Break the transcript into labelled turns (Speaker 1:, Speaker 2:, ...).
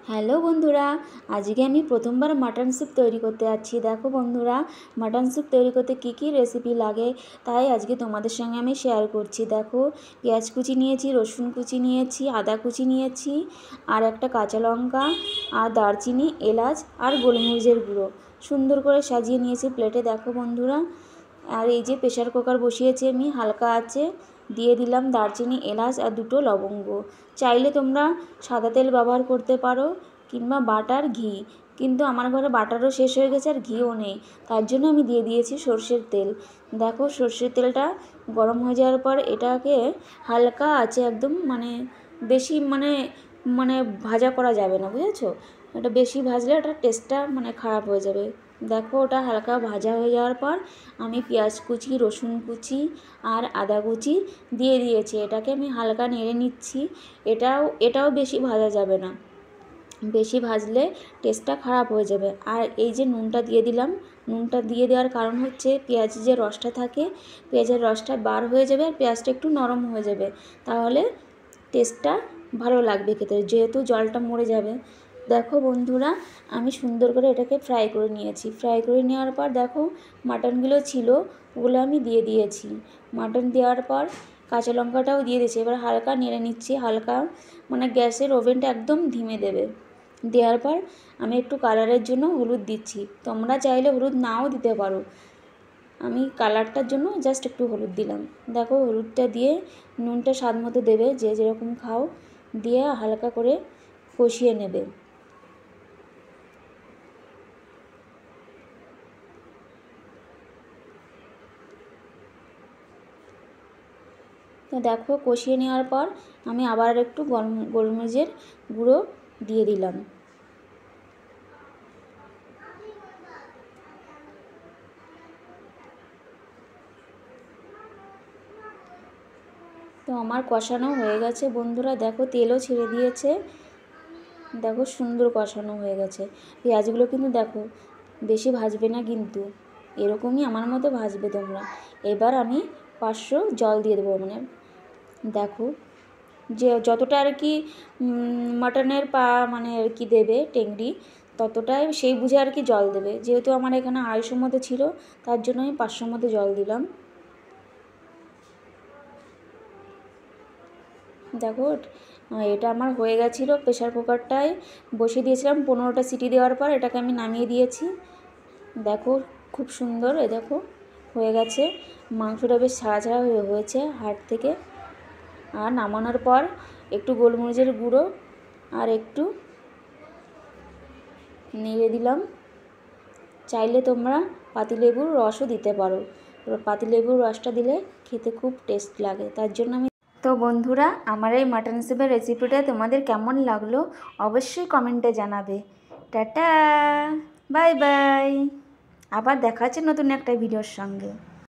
Speaker 1: Hello বন্ধুরা, আজকে আমি প্রথমবার মাটন স্যুপ তৈরি করতে যাচ্ছি। দেখো বন্ধুরা, মাটন স্যুপ তৈরি করতে কী কী রেসিপি লাগে তাই আজকে তোমাদের সঙ্গে আমি শেয়ার করছি। দেখো, পেঁয়াজ কুচি নিয়েছি, রসুন কুচি নিয়েছি, আদা কুচি নিয়েছি, আর একটা কাঁচা লঙ্কা, আর দারচিনি, এলাচ আর গোলমরিচের গুঁড়ো সুন্দর করে সাজিয়ে নিয়েছি প্লেটে। দেখো বন্ধুরা, আর এই যে প্রেশার কুকার বসিয়েছি আমি হালকা আঁচে, দিয়ে দিলাম দারচিনি, এলাচ আর দুটো লবঙ্গ। চাইলে তোমরা সাদা তেল ব্যবহার করতে পারো কিংবা বাটার, ঘি, কিন্তু আমার ঘরে বাটারও শেষ হয়ে গেছে আর ঘিও নেই, তার জন্য আমি দিয়ে দিয়েছি সর্ষের তেল। দেখো, সর্ষের তেলটা গরম হয়ে যাওয়ার পর এটাকে হালকা আছে, একদম বেশি মানে ভাজা করা যাবে না, বুঝেছো? এটা বেশি ভাজলে ওটা টেস্টটা খারাপ হয়ে যাবে। দেখো, ওটা হালকা ভাজা হয়ে যাওয়ার পর আমি পেঁয়াজ কুচি, রসুন কুচি আর আদা কুচি দিয়ে দিয়েছি। এটাকে আমি হালকা নেড়ে নিচ্ছি। এটাও বেশি ভাজা যাবে না, বেশি ভাজলে টেস্টটা খারাপ হয়ে যাবে। আর এই যে নুনটা দিয়ে দিলাম, নুনটা দিয়ে দেওয়ার কারণ হচ্ছে পেঁয়াজের যে রসটা থাকে, পেঁয়াজের রসটা বার হয়ে যাবে আর পেঁয়াজটা একটু নরম হয়ে যাবে, তাহলে টেস্টটা ভালো লাগবে খেতে, যেহেতু জলটা মরে যাবে। দেখো বন্ধুরা, আমি সুন্দর করে এটাকে ফ্রাই করে নিয়েছি। ফ্রাই করে নেওয়ার পর দেখো, মাটনগুলো ছিল ওগুলো আমি দিয়ে দিয়েছি। মাটন দেওয়ার পর কাঁচা লঙ্কাটাও দিয়ে দিয়েছি। এবার হালকা নেড়ে নিচ্ছি, হালকা গ্যাসের ওভেনটা একদম ধিমে দেবে। দেওয়ার পর আমি একটু কালারের জন্য হলুদ দিচ্ছি, তোমরা চাইলে হলুদ নাও দিতে পারো, আমি কালারটার জন্য জাস্ট একটু হলুদ দিলাম। দেখো, হলুদটা দিয়ে নুনটা স্বাদ মতো দেবে, যে যেরকম খাও, দিয়ে হালকা করে কষিয়ে নেবে। তো দেখো, কষিয়ে নেওয়ার পর আমি আবার একটু গোলমরিচের গুঁড়ো দিয়ে দিলাম। তো আমার কষানো হয়ে গেছে বন্ধুরা, দেখো তেলও ছেড়ে দিয়েছে। দেখো, সুন্দর কষানো হয়ে গেছে। পেঁয়াজগুলো কিন্তু দেখো বেশি ভাজবে না, কিন্তু এরকমই আমার মতো ভাজবে তোমরা। এবার আমি 500 জল দিয়ে দেবো। দেখো, যে যতটা আর কি মাটনের আর কি দেবে টেংরি, ততটাই সেই বুঝে আর কি জল দেবে। যেহেতু আমার এখানে 250 মতো ছিল, তার জন্য আমি 500 মতো জল দিলাম। দেখো, এটা আমার হয়ে গেছিলো। প্রেশার কুকারটায় বসিয়ে দিয়েছিলাম, 15টা সিটি দেওয়ার পর এটাকে আমি নামিয়ে দিয়েছি। দেখো, খুব সুন্দর, দেখো হয়ে গেছে। মাংসটা বেশ ছাড়া ছাড়া হয়েছে হাড় থেকে। আর নামানোর পর একটু গোলমরিচের গুঁড়ো আর একটু নেড়ে দিলাম। চাইলে তোমরা পাতিলেবুর রসও দিতে পারো, পাতিলেবুর রসটা দিলে খেতে খুব টেস্ট লাগে, তার জন্য আমি। তো বন্ধুরা, আমার এই মাটন স্যুপের রেসিপিটা তোমাদের কেমন লাগলো অবশ্যই কমেন্টে জানাবে। টাটা, বাই বাই, আবার দেখা হচ্ছে নতুন একটা ভিডিওর সঙ্গে।